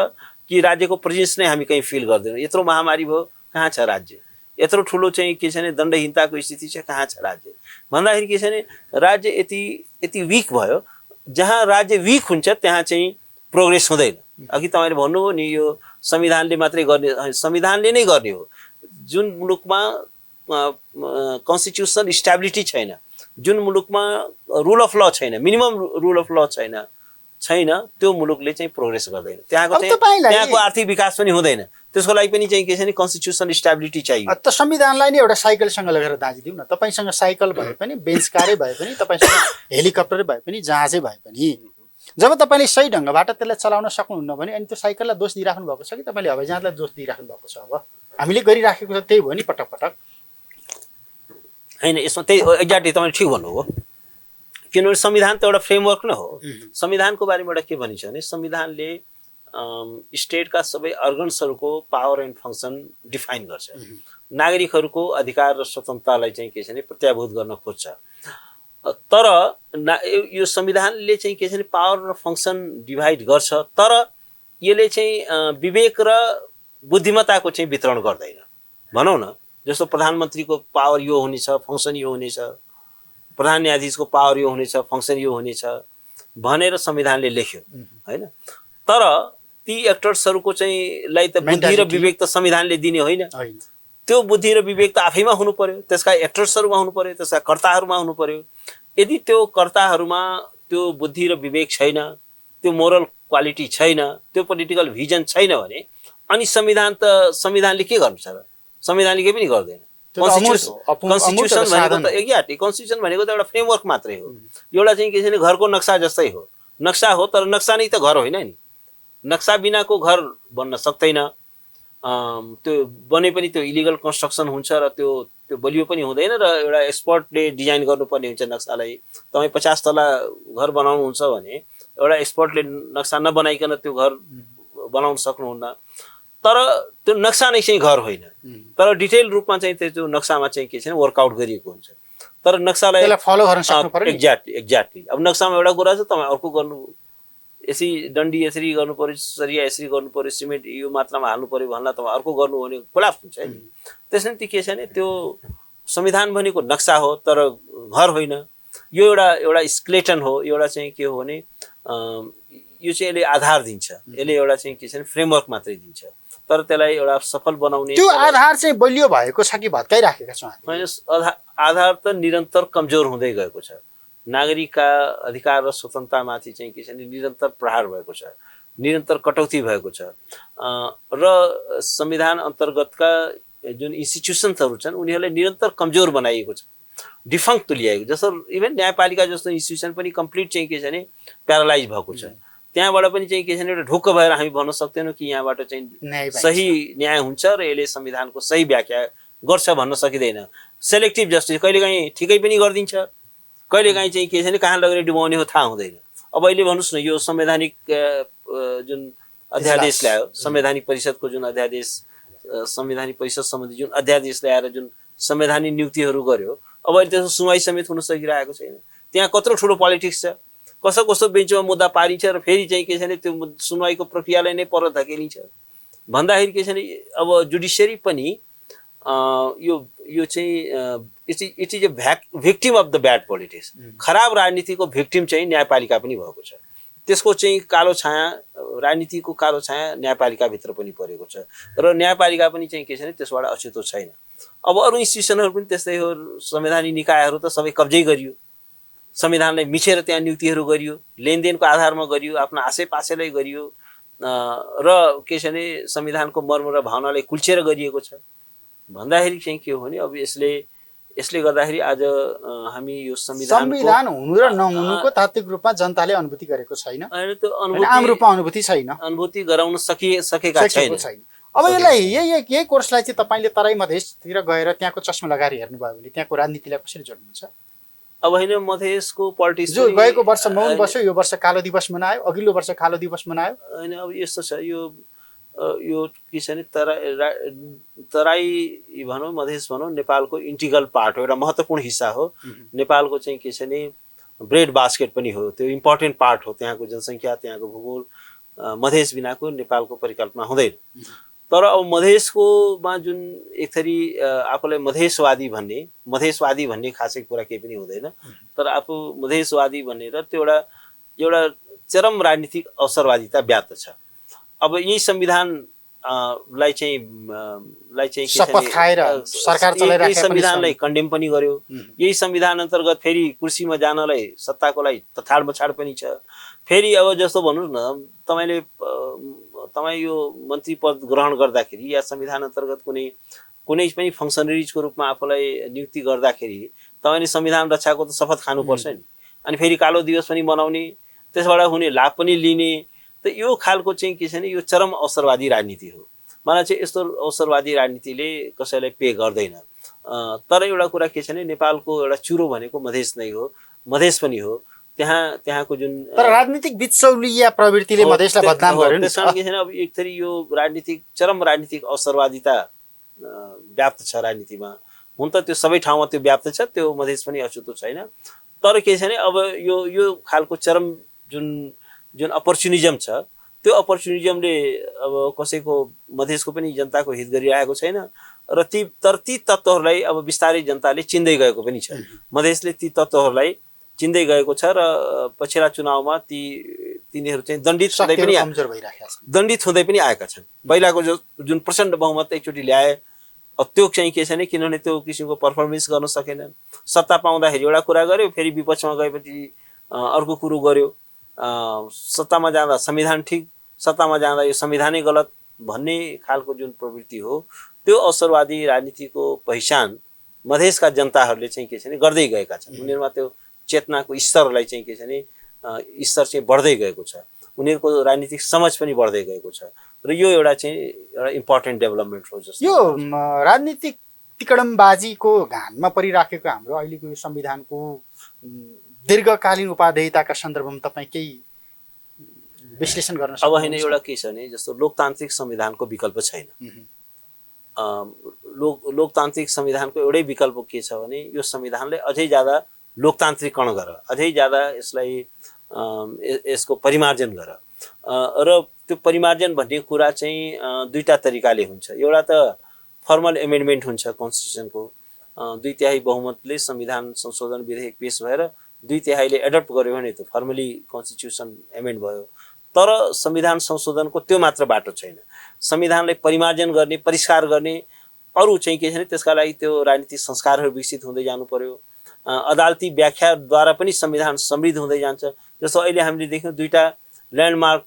कि राज्यको प्रेजेन्स नै हामी कहीँ फिल गर्दैनौँ। यत्रो महामारी भयो, कहाँ छ राज्य? यत्रो ठुलो चाहिँ के छ भने दण्डहीनताको स्थिति छ, कहाँ छ राज्य? भन्दाखेरि के छ भने राज्य यति विक भयो। जहाँ राज्य विक हुन्छ त्यहाँ चाहिँ प्रोग्रेस हुँदैन। अघि तपाईँले भन्नुभयो नि यो संविधानले मात्रै गर्ने, संविधानले नै गर्ने हो। जुन मुलुकमा कन्स्टिट्युसनल स्टेबिलिटी छैन, जुन मुलुकमा रुल अफ ल छैन, मिनिमम रुल अफ ल छैन, त्यो मुलुकले चाहिँ प्रोग्रेस गर्दैन। त्यहाँको आर्थिक विकास पनि हुँदैन। त्यसको लागि पनि चाहिँ के छ भने कन्स्टिट्युसनल स्टेबिलिटी चाहियो। त संविधानलाई नै एउटा साइकलसँग लगेर दाँजिदिउँ न। तपाईँसँग साइकल भए पनि, बेन्च कारै भए पनि, तपाईँसँग हेलिकप्टरै भए पनि, जहाजै भए पनि, जब तपाईँले सही ढङ्गबाट त्यसलाई चलाउन सक्नुहुन्न भने अनि त्यो साइकललाई दोष दिइराख्नु भएको छ कि तपाईँले हवाईजहाजलाई दोष दिइराख्नु भएको छ? अब हामीले गरिराखेको छ त्यही भयो नि पटक पटक। होइन, यसमा त्यही एक्ज्याक्टली तपाईँले ठिक भन्नुभयो। किनभने संविधान त एउटा फ्रेमवर्क नै हो। संविधानको बारेमा एउटा के भनिन्छ भने संविधानले स्टेटका सबै अर्गन्सहरूको पावर एन्ड फङ्सन डिफाइन गर्छ। नागरिकहरूको अधिकार र स्वतन्त्रतालाई चाहिँ के छ भने प्रत्याभूत गर्न खोज्छ। तर यो संविधानले चाहिँ के छ भने पावर र फङ्सन डिभाइड गर्छ, तर यसले चाहिँ विवेक र बुद्धिमत्ताको चाहिँ वितरण गर्दैन। भनौँ न जस्तो प्रधानमन्त्रीको पावर यो हुनेछ, फङ्सन यो हुनेछ, प्रधान न्यायाधीशको पावर यो हुनेछ, फङ्सन यो हुनेछ भनेर संविधानले लेख्यो होइन। तर ती एक्टर्सहरूको चाहिँ लाई त बुद्धि र विवेक त संविधानले दिने होइन। त्यो बुद्धि र विवेक त आफैमा हुनु पर्यो, त्यसका एक्टर्सहरूमा हुनु पर्यो, त्यसका कर्ताहरूमा हुनु पर्यो। यदि त्यो कर्ताहरूमा त्यो बुद्धि र विवेक छैन, त्यो मोरल क्वालिटी छैन, त्यो पोलिटिकल भिजन छैन भने अनि संविधानले के गर्नु छ र? संविधानले केही पनि गर्दैन। कन्स्टिट्युसन भनेको त एक्ज्याक्टली कन्स्टिट्युसन भनेको त एउटा फ्रेमवर्क मात्रै हो। एउटा चाहिँ के छ भने घरको नक्सा जस्तै हो, नक्सा हो तर नक्सा नै त घर होइन नि। नक्सा बिनाको घर बन्न सक्दैन। त्यो बने पनि त्यो इलिगल कन्स्ट्रक्सन हुन्छ र त्यो बलियो पनि हुँदैन र एउटा एक्सपर्टले डिजाइन गर्नुपर्ने हुन्छ नक्सालाई। तपाईँ 50 तला घर बनाउनुहुन्छ भने एउटा एक्सपर्टले नक्सा नबनाइकन त्यो घर बनाउन सक्नुहुन्न। तर त्यो नक्सा नै चाहिँ घर होइन, तर डिटेल रूपमा चाहिँ त्यो नक्सामा चाहिँ के छ भने वर्कआउट गरिएको हुन्छ। तर नक्सालाई फलो गर्न सक्नु पर्यो। एक्ज्याक्टली। अब नक्सामा एउटा कुरा छ, तपाईँ अर्को गर्नु, यसरी डन्डी यसरी गर्नु पर्यो, सरिया यसरी गर्नु पर्यो, सिमेन्ट यो मात्रामा हाल्नु पर्यो भन्दा तपाईँ अर्को गर्नु भने कोलाप्स हुन्छ नि। त्यसैले त्यो के छ भने त्यो संविधान भनेको नक्सा हो तर घर होइन। यो एउटा स्केलेटन हो, एउटा चाहिँ के हो भने यो चाहिँ यसले आधार दिन्छ, यसले एउटा चाहिँ के छ भने फ्रेमवर्क मात्रै दिन्छ। तर त्यसलाई एउटा सफल बनाउने त्यो आधार चाहिँ बलियो भएको छ कि भत्काइराखेका छौँ हामी? आधार त निरन्तर कमजोर हुँदै गएको छ। नागरिकका अधिकार र स्वतन्त्रतामाथि चाहिँ के छ भने निरन्तर प्रहार भएको छ, निरन्तर कटौती भएको छ। र संविधान अन्तर्गतका जुन इन्स्टिट्युसन्सहरू छन् उनीहरूलाई निरन्तर कमजोर बनाइएको छ, डिफङ्क्ट तुल्याएको। जस्तो इभन न्यायपालिका जस्तो इन्स्टिट्युसन पनि कम्प्लिट चाहिँ के छ भने प्यारालाइज भएको छ। त्यहाँबाट पनि चाहिँ के छ भने एउटा ढुक्क भएर हामी भन्न सक्दैनौँ कि यहाँबाट चाहिँ सही न्याय हुन्छ र यसले संविधानको सही व्याख्या गर्छ भन्न सकिँदैन। सेलेक्टिभ जस्टिस कहिलेकाहीँ ठिकै पनि गरिदिन्छ, कहिलेकाहीँ चाहिँ के छ भने कहाँ लगेर डुबाउने हो थाहा हुँदैन। अब अहिले भन्नुहोस् न, यो संवैधानिक जुन अध्यादेश ल्यायो, संवैधानिक परिषदको जुन अध्यादेश, संवैधानिक परिषद सम्बन्धी जुन अध्यादेश ल्याएर जुन संवैधानिक नियुक्तिहरू गर्यो, अब अहिले त्यसको सुनवाई समेत हुन सकिरहेको छैन। त्यहाँ कत्रो ठुलो पोलिटिक्स छ, कस्तो कस्तो बेन्चमा मुद्दा पारिन्छ र फेरि चाहिँ के छ भने त्यो सुनवाईको प्रक्रियालाई नै पर धकेलिन्छ भन्दाखेरि के छ भने अब जुडिसियरी पनि यो चाहिँ it is a victim of the bad politics. खराब राजनीतिको भिक्टिम चाहिँ न्यायपालिका पनि भएको छ। त्यसको चाहिँ कालो छाया, राजनीतिको कालो छाया न्यायपालिकाभित्र पनि परेको छ र न्यायपालिका पनि चाहिँ के छ भने त्यसबाट अछुतो छैन। अब अरू इन्स्टिट्युसनहरू पनि त्यस्तै हो। संवैधानिक निकायहरू त सबै कब्जै गरियो, संविधानलाई मिचेर त्यहाँ नियुक्तिहरू गरियो, लेनदेनको आधारमा गरियो, आफ्नो आसेपासेलाई गरियो र के छ भने संविधानको मर्म र भावनालाई कुल्चेर गरिएको छ भन्दाखेरि चाहिँ के हो भने अब यसले गर्दाखेरि आज हामी यो संविधान हुनु र नहुनुको तात्विक रूपमा जनताले अनुभूति गरेको छैन, आम रूपमा अनुभूति छैन, अनुभूति गराउन सकेका छैन। अब यसलाई यही कोर्सलाई चाहिँ तपाईँले तराई मधेसतिर गएर त्यहाँको चस्मा लगाएर हेर्नुभयो भने त्यहाँको राजनीतिलाई कसरी जोड्नुहुन्छ? अब होइन, मधेसको पोलिटिक्स जो गएको वर्ष मौन बस्यो, यो वर्ष कालो दिवस मनायो, अघिल्लो वर्ष कालो दिवस मनायो होइन। अब यस्तो छ, यो के छ भने तराई भनौँ मधेस भनौँ नेपालको इन्टिग्रल पार्ट हो, एउटा महत्त्वपूर्ण हिस्सा हो। नेपालको चाहिँ के छ भने ब्रेड बास्केट पनि हो, त्यो इम्पोर्टेन्ट पार्ट हो। त्यहाँको जनसङ्ख्या, त्यहाँको भूगोल, मधेस बिनाको नेपालको परिकल्पना हुँदैन। तर अब मधेसकोमा जुन एक थरी आफूलाई मधेसवादी भन्ने खासै कुरा केही पनि हुँदैन, तर आफू मधेसवादी भनेर त्यो एउटा चरम राजनीतिक अवसरवादिता व्याप्त छ। अब यही संविधान लाई चाहिँ संविधानलाई कन्डेम पनि गर्यो। यही संविधान अन्तर्गत फेरि कुर्सीमा जानलाई सत्ताको लागि तथाड मछाड पनि छ। फेरि अब जस्तो भन्नुहोस् न, तपाईँ यो मन्त्री पद ग्रहण गर्दाखेरि या संविधान अन्तर्गत कुनै पनि फङ्सनरिजको रूपमा आफूलाई नियुक्ति गर्दाखेरि तपाईँले संविधान रक्षाको त शपथ खानुपर्छ नि। अनि फेरि कालो दिवस पनि मनाउने, त्यसबाट हुने लाभ पनि लिने, त यो खालको चाहिँ के छ भने यो चरम अवसरवादी राजनीति हो। मलाई चाहिँ यस्तो अवसरवादी राजनीतिले कसैलाई पे गर्दैन। तर एउटा कुरा के छ भने नेपालको एउटा चुरो भनेको मधेस नै हो, मधेस पनि हो। त्यहाँको जुन तर राजनीतिक बिचौलिया प्रवृत्तिले मधेसलाई बदनाम गर्यो नि। त्यसकारण के छ भने अब एक थरी यो चरम राजनीतिक अवसरवादिता व्याप्त छ राजनीतिमा। हुन त त्यो सबै ठाउँमा त्यो व्याप्त छ, त्यो मधेस पनि अछुतो छैन। तर के छ भने अब यो खालको चरम जुन अपर्च्युनिजम छ, त्यो अपर्च्युनिजमले अब कसैको मधेसको पनि जनताको हित गरिरहेको छैन र ती तत्त्वहरूलाई अब बिस्तारै जनताले चिन्दै गएको पनि छ। मधेसले ती तत्त्वहरूलाई चिन्दै गएको छ र पछिल्ला चुनावमा तिनीहरू चाहिँ दण्डित हुँदै पनि आएका छन्। पहिलाको जुन प्रचण्ड बहुमत एकचोटि ल्याए, अब त्यो चाहिँ के छ भने किनभने त्यो किसिमको पर्फर्मेन्स गर्न सकेनन्। सत्ता पाउँदाखेरि एउटा कुरा गर्यो, फेरि विपक्षमा गएपछि अर्को कुरो गर्यो। सत्तामा जाँदा संविधान ठिक, सत्तामा जाँदा यो संविधानै गलत भन्ने खालको जुन प्रवृत्ति हो, त्यो अवसरवादी राजनीतिको पहिचान मधेसका जनताहरूले चाहिँ के छ भने गर्दै गएका छन्। उनीहरूमा त्यो चेतनाको स्तरलाई चाहिँ के छ भने स्तर चाहिँ बढ्दै गएको छ। उनीहरूको राजनीतिक समझ पनि बढ्दै गएको छ र यो एउटा इम्पोर्टेन्ट डेभलपमेन्ट हो। जस्तो यो राजनीतिक तिकडमबाजीको घानमा परिराखेको हाम्रो अहिलेको यो संविधानको दीर्घकालीन उपादेयताका सन्दर्भमा तपाईँ केही विश्लेषण गर्न सक्नुहुन्छ? अब होइन, एउटा के छ भने जस्तो लोकतान्त्रिक संविधानको विकल्प छैन। लोकतान्त्रिक संविधानको एउटै विकल्प के छ भने यो संविधानलाई अझै ज्यादा लोकतान्त्रिकरण गर, अझै ज्यादा यसलाई यसको परिमार्जन गर। र त्यो परिमार्जन भन्ने कुरा चाहिँ दुईटा तरिकाले हुन्छ। एउटा त फर्मल एमेन्डमेन्ट हुन्छ कन्स्टिट्युसनको, 2/3 बहुमतले संविधान संशोधन विधेयक पेश भएर 2/3ले एडप्ट गर्यो भने त फर्मली कन्स्टिट्युसन एमेन्ड भयो। तर संविधान संशोधनको त्यो मात्र बाटो छैन। संविधानलाई परिमार्जन गर्ने, परिष्कार गर्ने अरू चाहिँ के छ भने त्यसका लागि त्यो राजनीतिक संस्कारहरू विकसित हुँदै जानु पर्यो। अदालती व्याख्याद्वारा पनि संविधान समृद्ध हुँदै जान्छ। जस्तो अहिले हामीले देख्यौँ 2टा ल्यान्डमार्क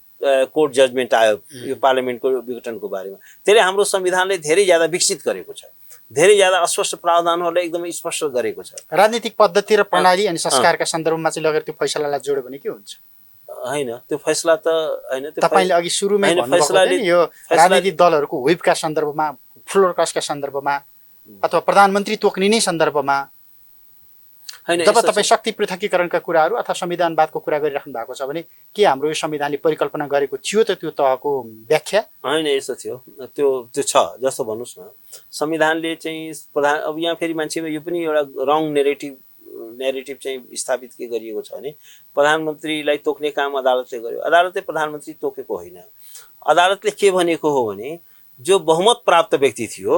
कोर्ट जजमेन्ट आयो यो पार्लियामेन्टको विघटनको बारेमा। त्यसले हाम्रो संविधानलाई धेरै ज्यादा विकसित गरेको छ, धेरै ज्यादा अस्पष्ट प्रावधानहरूलाई एकदमै स्पष्ट गरेको छ। राजनीतिक पद्धति र प्रणाली अनि संस्कारका सन्दर्भमा चाहिँ लगेर त्यो फैसलालाई जोड्यो भने के हुन्छ? होइन, त्यो फैसला त होइन, तपाईँले अघि सुरुमै भन्नुभएको यो राजनीतिक दलहरूको व्हिपका सन्दर्भमा, फ्लोर कस्टका सन्दर्भमा अथवा प्रधानमन्त्री तोक्निने सन्दर्भमा जब तपाईँ शक्ति पृथकीकरणका कुराहरू अथवा संविधानवादको कुरा गरिराख्नु भएको छ भने के हाम्रो यो संविधानले परिकल्पना गरेको थियो त त्यो तहको व्याख्या? होइन, यस्तो थियो, त्यो छ। जस्तो भन्नुहोस् न, संविधानले चाहिँ अब यहाँ फेरि मान्छेमा यो पनि एउटा रङ नेरेटिभ चाहिँ स्थापित के गरिएको छ भने प्रधानमन्त्रीलाई तोक्ने काम अदालतले गर्यो। अदालतले प्रधानमन्त्री तोकेको होइन। अदालतले के भनेको हो भने जो बहुमत प्राप्त व्यक्ति थियो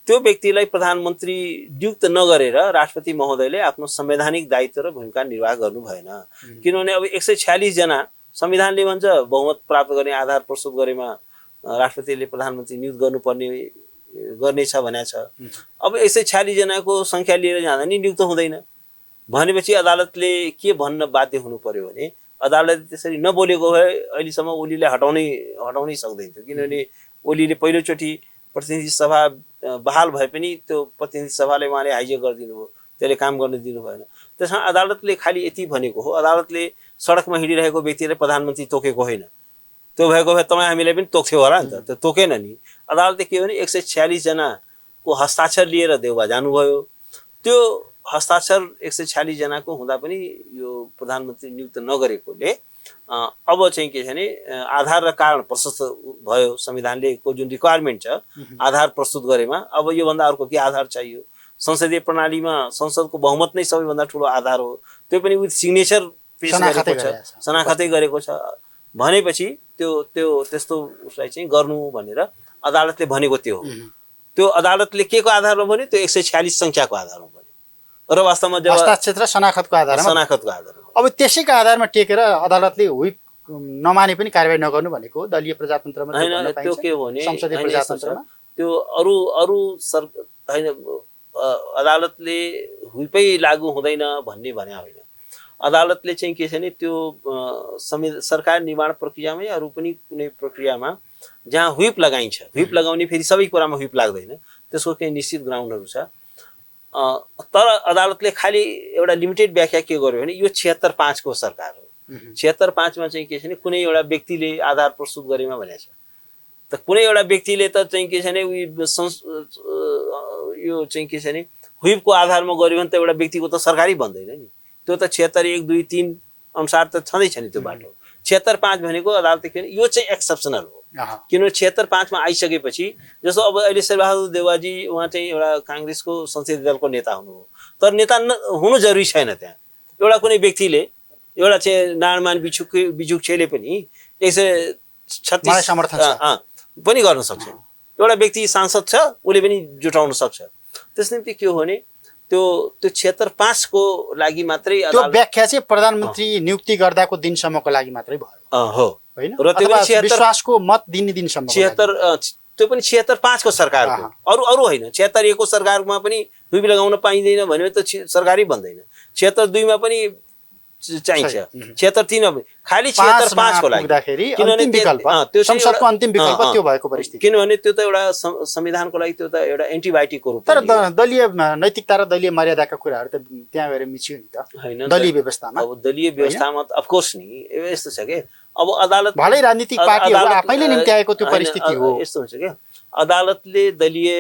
त्यो व्यक्तिलाई प्रधानमन्त्री नियुक्त नगरेर राष्ट्रपति महोदयले आफ्नो संवैधानिक दायित्व र भूमिका निर्वाह गर्नु भएन। किनभने अब 146 जना संविधानले भन्छ बहुमत प्राप्त गर्ने आधार प्रस्तुत गरेमा राष्ट्रपतिले प्रधानमन्त्री नियुक्त गर्नेछ भनेको छ। अब 146 जनाको संख्या लिएर जाँदा नि नियुक्त हुँदैन भनेपछि अदालतले के भन्न बाध्य हुनु पर्यो भने अदालतले त्यसरी नबोलेको भए अहिलेसम्म ओलीले हटाउनै सक्दैन थियो। किनभने ओलीले पहिलोचोटि प्रतिनिधि सभा बहाल भए पनि त्यो प्रतिनिधि सभालाई उहाँले हाइजेक गरिदिनु भयो, त्यसले काम गर्न दिनु भएन। त्यसमा अदालतले खालि यति भनेको हो, अदालतले सडकमा हिँडिरहेको व्यक्तिले प्रधानमन्त्री तोकेको होइन। त्यो भएको भए तपाईँ हामीले पनि तोक्थ्यो होला नि त, त्यो तोकेन नि। अदालतले के भने 146 जनाको हस्ताक्षर लिएर देउबा जानुभयो। त्यो हस्ताक्षर 146 जनाको हुँदा पनि यो प्रधानमन्त्री नियुक्त नगरेकोले अब चाहिँ के छ भने आधार र कारण प्रशस्त भयो। संविधानले को जुन रिक्वायरमेन्ट छ आधार प्रस्तुत गरेमा, अब योभन्दा अर्को के आधार चाहियो? संसदीय प्रणालीमा संसदको बहुमत नै सबैभन्दा ठुलो आधार हो। त्यो पनि विथ सिग्नेचर पेश गरेको छ, शनाखतै गरेको छ भनेपछि त्यस्तो उसलाई चाहिँ गर्नु भनेर अदालतले भनेको त्यो हो। त्यो अदालतले के को आधारमा भन्यो? त्यो 146 संख्याको आधारमा भन्यो र वास्तवमा जब हस्ताक्षर शनाखतको आधारमा अब त्यसैको आधारमा टेकेर अदालतले व्हिप नमाने पनि कारबाही नगर्नु भनेको दलीय प्रजातन्त्रमा हैन। त्यो के हो भने संसदीय प्रजातन्त्रमा त्यो अरु हैन, अदालतले व्हिपै लागू हुँदैन भन्ने भने होइन। अदालतले चाहिँ के छ भने त्यो सरकार निर्माण प्रक्रियामै अरु पनि कुनै प्रक्रियामा जहाँ व्हिप लगाइन्छ, व्हिप लगाउने फेरि सबै कुरामा व्हिप लाग्दैन, त्यसको केही निश्चित ग्राउन्डहरु छ। तर अदालतले खाली एउटा लिमिटेड व्याख्या के गर्यो भने यो 76/5 को सरकार हो। 76/5 मा चाहिँ के छ भने कुनै एउटा व्यक्तिले आधार प्रस्तुत गरेमा भनेको छ। त कुनै एउटा व्यक्तिले त चाहिँ के छ भने यो चाहिँ के छ भने व्हिपको आधारमा गर्यो भने त एउटा व्यक्तिको त सरकारी बन्दैन नि। त्यो त 76 1 2 3 अनुसार त छँदै छ नि त्यो बाटो। 76/5 भनेको अदालतले के यो चाहिँ एक्सेप्सनल हो। किनभने 76/5 मा आइसकेपछि जस्तो अब अहिले शेरबहादुर देउवाजी उहाँ चाहिँ एउटा कांग्रेसको संसदीय दलको नेता हुनु हो, तर नेता हुनु जरुरी छैन। त्यहाँ एउटा कुनै व्यक्तिले एउटा चाहिँ नारायणमान बिजुक्छेले पनि 136 समर्थन पनि गर्न सक्छ। एउटा व्यक्ति सांसद छ उसले पनि जुटाउन सक्छ। त्यस निम्ति के हो भने त्यो क्षेत्र 5 को लागि मात्रै त्यो व्याख्या चाहिँ प्रधानमन्त्री नियुक्ति गर्दाको दिनसम्मको लागि मात्रै भयो हो हैन, र त्यो पनि विश्वासको मत दिने दिनसम्म 76 त्यो पनि 76-5 को सरकारको, अरु हैन। 76-1 को सरकारमा पनि डुबी लगाउन पाइँदैन भन्यो त सरकारै बन्दैन। 76-2 मा पनि चाहिन्छ, 76-3 मा पनि, खालि 76-5 को लागि किनभने त्यो संसदको अन्तिम विकल्प त्यो भएको परिस्थिति, किनभने त्यो त एउटा संविधानको लागि त्यो त एउटा एन्टिबायोटिकको रूपमा। तर दलीय नैतिकता र दलीय मर्यादाका कुराहरू त त्यहाँ गएर मिच्यो नि त हैन दलीय व्यवस्थामा। अब दलीय व्यवस्थामा त अफ कोर्स नि यस्तो छ के, अब अदालत भलै राजनीतिक पार्टीहरु आफैले निम्ति आएको त्यो परिस्थिति हो। यस्तो हुन्छ के, अदालतले दलीय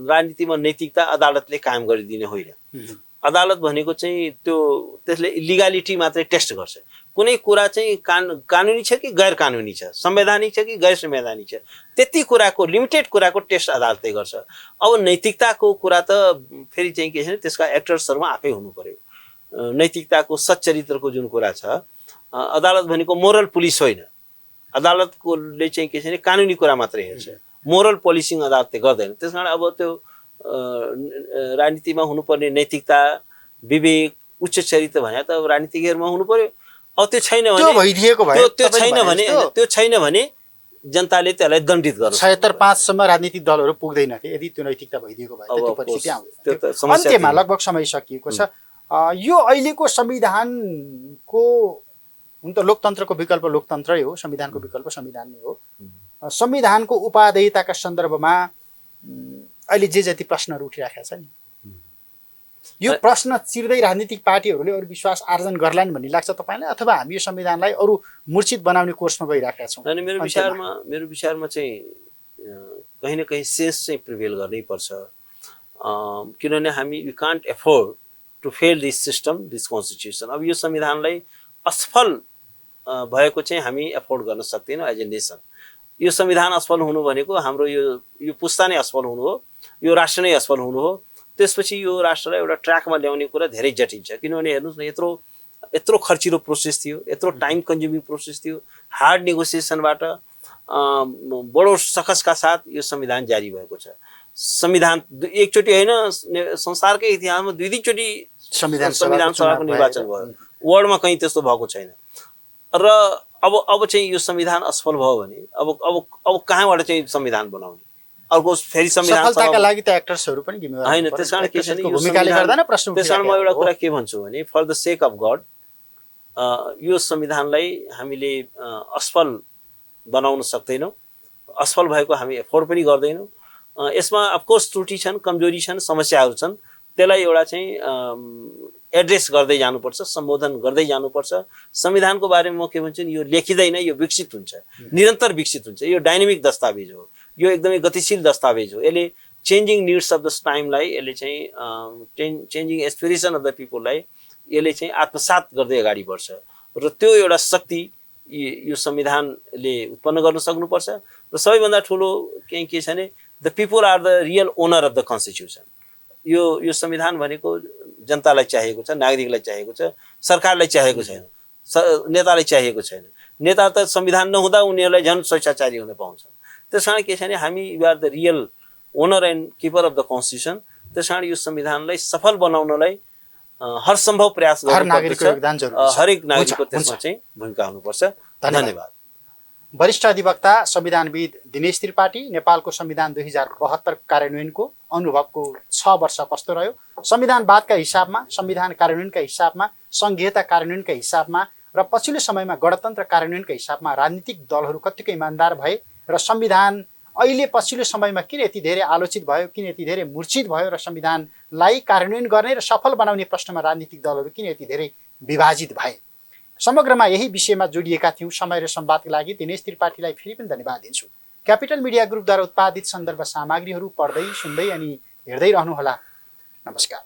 राजनीतिमा नैतिकता अदालतले कायम गरिदिने होइन। अदालत भनेको चाहिँ त्यो त्यसले लिगालिटी मात्रै टेस्ट गर्छ। कुनै कुरा चाहिँ कानुनी छ कि गैर कानुनी छ, संवैधानिक छ कि गैर संवैधानिक छ, त्यति कुराको लिमिटेड कुराको टेस्ट अदालतले गर्छ। अब नैतिकताको कुरा त फेरि चाहिँ के छ, त्यसका एक्टर्सहरुमा आफै हुनु पर्यो। नैतिकताको सच्चरित्रको जुन कुरा छ, अदालत भनेको मोरल पुलिस होइन। अदालतकोले चाहिँ के छ भने कानुनी कुरा मात्रै हेर्छ, मोरल पोलिसिङ अदालतले गर्दैन। त्यसकारण अब त्यो राजनीतिमा हुनुपर्ने नैतिकता, विवेक, उच्च चरित्र भने त राजनीतिज्ञहरुमा हुनु पर्यो। अब त्यो छैन भने त्यो छैन भने जनताले त्यसलाई दण्डित गर्छ। 76-5 सम्म राजनीतिक दलहरु पुग्दैन थिए यदि त्यो नैतिकता भइदिएको भए त्यो परिस्थिति आउँदैन। अन्त्यमा लगभग समय सकिएको छ। यो अहिलेको संविधानको हुन त लोकतन्त्रको विकल्प लोकतन्त्रै हो, संविधानको विकल्प संविधान नै हो। संविधानको उपादेयताका सन्दर्भमा अहिले जे जति प्रश्नहरू उठिराखेका छ नि, यो प्रश्न चिर्दै राजनीतिक पार्टीहरूले अरु विश्वास आर्जन गर्लान् भन्ने लाग्छ तपाईलाई, अथवा हामी यो संविधानलाई अरु मूर्छित बनाउने कोर्समा गइराखेका छौं? अनि मेरो विचारमा चाहिँ कहीं न कहीं सेन्स चाहिँ प्रिभेल गर्नै पर्छ। किनभने हामी we can't afford to fail this system, this constitution. अब यो संविधानलाई असफल भएको चाहिँ हामी एफोर्ड गर्न सक्दैनौँ एज ए नेसन। यो संविधान असफल हुनु भनेको हाम्रो यो पुस्ता नै असफल हुनु हो, यो राष्ट्र नै असफल हुनु हो। त्यसपछि यो राष्ट्रलाई एउटा ट्र्याकमा ल्याउने कुरा धेरै जटिल छ। किनभने हेर्नुस् न, यत्रो खर्चिलो प्रोसेस थियो, यत्रो टाइम कन्ज्युमिङ प्रोसेस थियो, हार्ड नेगोसिएसनबाट बडो सकसका साथ यो संविधान जारी भएको छ। संविधान एकचोटि होइन, संसारकै इतिहासमा 2 चोटि संविधान सभाको निर्वाचन भयो। वर्ल्डमा कहीँ त्यस्तो भएको छैन। र अब चाहिँ यो संविधान असफल भयो भने अब कहाँबाट चाहिँ संविधान बनाउने? अर्को फेरि संविधान सफलताका लागि त एक्टर्सहरु पनि जिम्मेवार हैन। त्यसकारण के छ नि, भूमिकाले गर्दा न प्रश्न उठिरहेको। त्यसकारण म एउटा कुरा के भन्छु भने, for the sake of God यो संविधानलाई हामीले असफल बनाउन सक्दैनौँ। असफल भएको हामी एफोर्ड पनि गर्दैनौँ। यसमा अफकोर्स त्रुटि छन्, कमजोरी छन्, समस्याहरू छन्। त्यसलाई एउटा चाहिँ एड्रेस गर्दै जानुपर्छ, सम्बोधन गर्दै जानुपर्छ। संविधानको बारेमा म के भन्छु नि, यो लेखिँदैन, यो विकसित हुन्छ, निरन्तर विकसित हुन्छ। यो डाइनामिक दस्तावेज हो, यो एकदमै गतिशील दस्तावेज हो। यसले चेन्जिङ निड्स अफ द टाइमलाई, यसले चाहिँ चेन्जिङ एस्पिरेसन अफ द पिपललाई यसले चाहिँ आत्मसात गर्दै अगाडि बढ्छ। र त्यो एउटा शक्ति यो संविधानले उत्पन्न गर्न सक्नुपर्छ। र सबैभन्दा ठुलो के छ भने, the people are the real owner of the constitution. यो संविधान भनेको जनतालाई चाहिएको छ, नागरिकलाई चाहिएको छ, सरकारलाई चाहिएको छैन, नेतालाई चाहिएको छैन। नेता त संविधान नहुँदा उनीहरूलाई झन् स्वेच्छाचारी हुन पाउँछ। त्यसकारण के छ भने, हामी you are the real owner and keeper of the constitution. त्यसकारण यो संविधानलाई सफल बनाउनलाई हर सम्भव प्रयास गर्नुपर्छ। हरेक नागरिकको त्यसमा चाहिँ भूमिका हुनुपर्छ। धन्यवाद। वरिष्ठ अधिवक्ता संविधानविद दिनेश त्रिपाठी, नेपालको संविधान 2072 कार्यान्वयनको अनुभवको 6 वर्ष कस्तो रह्यो, संविधानवादका हिसाबमा, संविधान कार्यान्वयनका हिसाबमा, संघीयता कार्यान्वयनका हिसाबमा र पछिल्लो समयमा गणतन्त्र कार्यान्वयनका हिसाबमा राजनीतिक दलहरू कतिको इमानदार भए र संविधान अहिले पछिल्लो समयमा किन यति धेरै आलोचित भयो, किन यति धेरै मूर्छित भयो र संविधानलाई कार्यान्वयन गर्ने र सफल बनाउने प्रश्नमा राजनीतिक दलहरू किन यति धेरै विभाजित भए, समग्रमा यही विषयमा जोडिएका थियौँ। समय र संवादका लागि दिनेश त्रिपाठीलाई फेरि पनि धन्यवाद दिन्छु। क्यापिटल मिडिया ग्रुपद्वारा उत्पादित सन्दर्भ सामग्रीहरू पढ्दै, सुन्दै अनि हेर्दै रहनुहोला। नमस्कार।